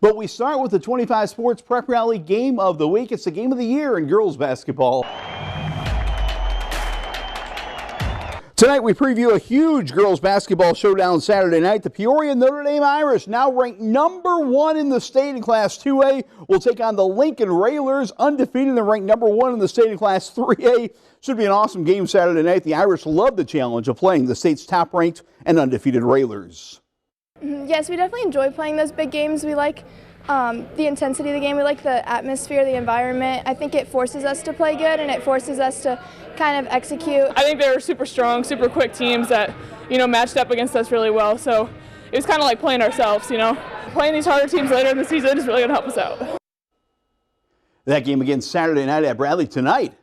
But we start with the 25 Sports Prep Rally Game of the Week. It's the game of the year in girls basketball. Tonight we preview a huge girls basketball showdown Saturday night. The Peoria Notre Dame Irish, now ranked #1 in the state in Class 2A, will take on the Lincoln Railers, undefeated and ranked #1 in the state in Class 3A. Should be an awesome game Saturday night. The Irish love the challenge of playing the state's top-ranked and undefeated Railers. Yes, we definitely enjoy playing those big games. We like the intensity of the game. We like the atmosphere, the environment. I think it forces us to play good and it forces us to kind of execute. I think they were super strong, super quick teams that, matched up against us really well. So it was kind of like playing ourselves, Playing these harder teams later in the season is really going to help us out. That game again Saturday night at Bradley. Tonight,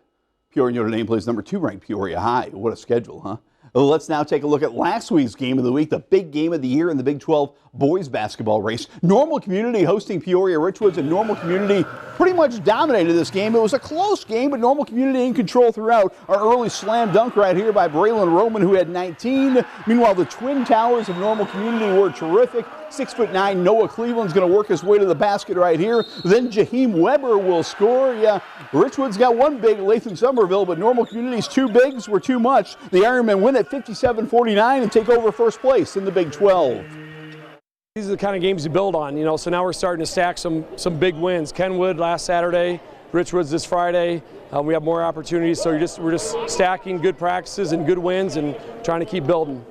Peoria Notre Dame plays #2 ranked Peoria High. What a schedule, huh? Well, let's now take a look at last week's game of the week, the big game of the year in the Big 12 boys basketball race. Normal Community hosting Peoria Richwoods, and Normal Community pretty much dominated this game. It was a close game, but Normal Community in control throughout. Our early slam dunk right here by Braylon Roman, who had 19. Meanwhile, the Twin Towers of Normal Community were terrific. 6'9" Noah Cleveland's going to work his way to the basket right here. Then Jaheim Weber will score. Yeah, Richwoods got one big, Lathan Somerville, but Normal Community's two bigs were too much. The Ironmen win at 57-49 and take over first place in the Big 12. These are the kind of games you build on, so now we're starting to stack some big wins. Kenwood last Saturday, Richwoods this Friday. We have more opportunities, so we're just stacking good practices and good wins and trying to keep building.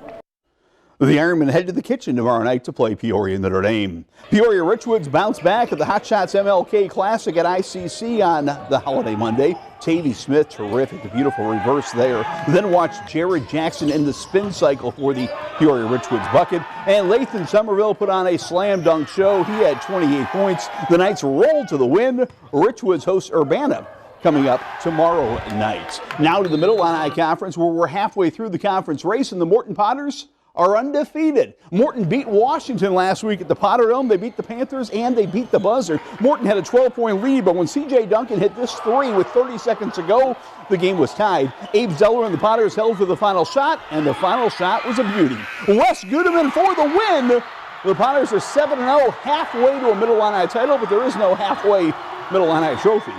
The Ironmen head to the kitchen tomorrow night to play Peoria Notre Dame. Peoria Richwoods bounce back at the Hot Shots MLK Classic at ICC on the holiday Monday. Tavy Smith, terrific, a beautiful reverse there. Then watch Jared Jackson in the spin cycle for the Peoria Richwoods bucket. And Lathan Somerville put on a slam dunk show. He had 28 points. The Knights rolled to the win. Richwoods hosts Urbana coming up tomorrow night. Now to the Middle-Illini Conference, where we're halfway through the conference race, and the Morton Potters are undefeated. Morton beat Washington last week at the Potter Dome. They beat the Panthers and they beat the Buzzard. Morton had a 12-point lead, but when C.J. Duncan hit this three with 30 seconds to go, the game was tied. Abe Zeller and the Potters held for the final shot, and the final shot was a beauty. Wes Goodeman for the win. The Potters are 7-0, halfway to a Middle-Illini title, but there is no halfway Middle-Illini trophy.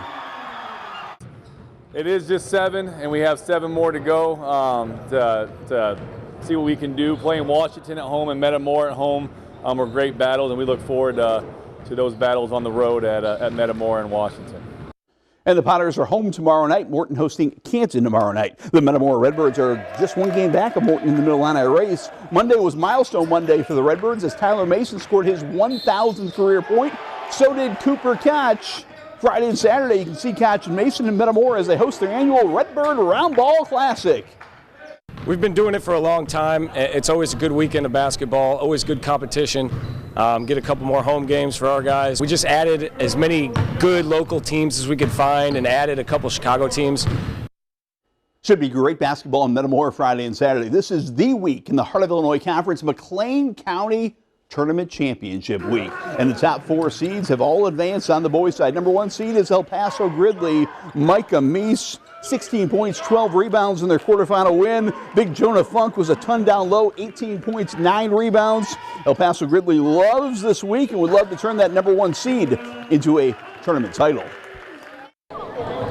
It is just 7, and we have 7 more to go to see what we can do. Playing Washington at home and Metamora at home were great battles, and we look forward to those battles on the road at Metamora and Washington. And the Potters are home tomorrow night. Morton hosting Canton tomorrow night. The Metamora Redbirds are just one game back of Morton in the Middle-Illini race. Monday was milestone Monday for the Redbirds as Tyler Mason scored his 1,000th career point. So did Cooper Koch. Friday and Saturday, you can see Koch and Mason in Metamora as they host their annual Redbird Round Ball Classic. We've been doing it for a long time. It's always a good weekend of basketball, always good competition. Get a couple more home games for our guys. We just added as many good local teams as we could find and added a couple Chicago teams. Should be great basketball in Metamora Friday and Saturday. This is the week in the Heart of Illinois Conference, McLean County Tournament Championship Week. And the top 4 seeds have all advanced on the boys' side. #1 seed is El Paso Gridley. Micah Meese, 16 points, 12 rebounds in their quarterfinal win. Big Jonah Funk was a ton down low, 18 points, 9 rebounds. El Paso Gridley loves this week and would love to turn that #1 seed into a tournament title.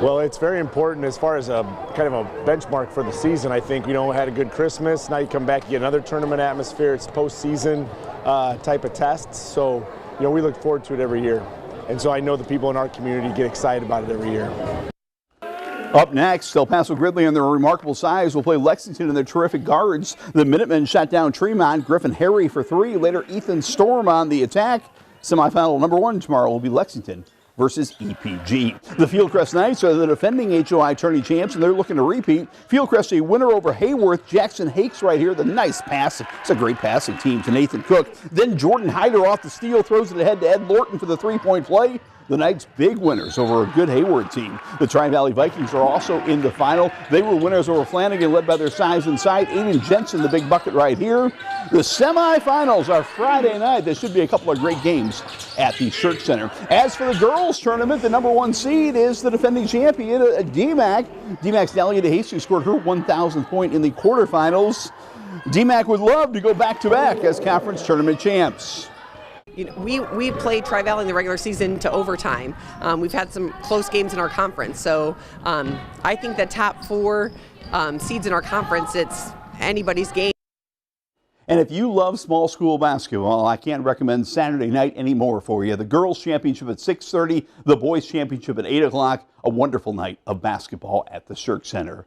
Well, it's very important as far as a kind of a benchmark for the season. I think, had a good Christmas. Now you come back, you get another tournament atmosphere. It's postseason type of tests. So, we look forward to it every year. And so I know the people in our community get excited about it every year. Up next, El Paso Gridley and their remarkable size will play Lexington and their terrific guards. The Minutemen shot down Tremont. Griffin Harry for 3. Later, Ethan Storm on the attack. Semifinal #1 tomorrow will be Lexington versus EPG. The Fieldcrest Knights are the defending HOI tourney champs, and they're looking to repeat. Fieldcrest a winner over Hayworth. Jackson Hakes right here. The nice pass. It's a great passing team to Nathan Cook. Then Jordan Hyder off the steal, throws it ahead to Ed Lorton for the 3-point play. The Knights big winners over a good Hayward team. The Tri-Valley Vikings are also in the final. They were winners over Flanagan, led by their size inside. Aiden Jensen, the big bucket right here. The semifinals are Friday night. There should be a couple of great games at the Church Center. As for the girls tournament, the #1 seed is the defending champion, DMAC. DMAC's Dahlia DeHace, who scored her 1,000th point in the quarterfinals. DMAC would love to go back-to-back as conference tournament champs. we played Tri-Valley in the regular season to overtime. We've had some close games in our conference, so I think the top 4 seeds in our conference, it's anybody's game. And if you love small school basketball, I can't recommend Saturday night anymore for you. The girls' championship at 6:30, the boys' championship at 8 o'clock. A wonderful night of basketball at the Shirk Center.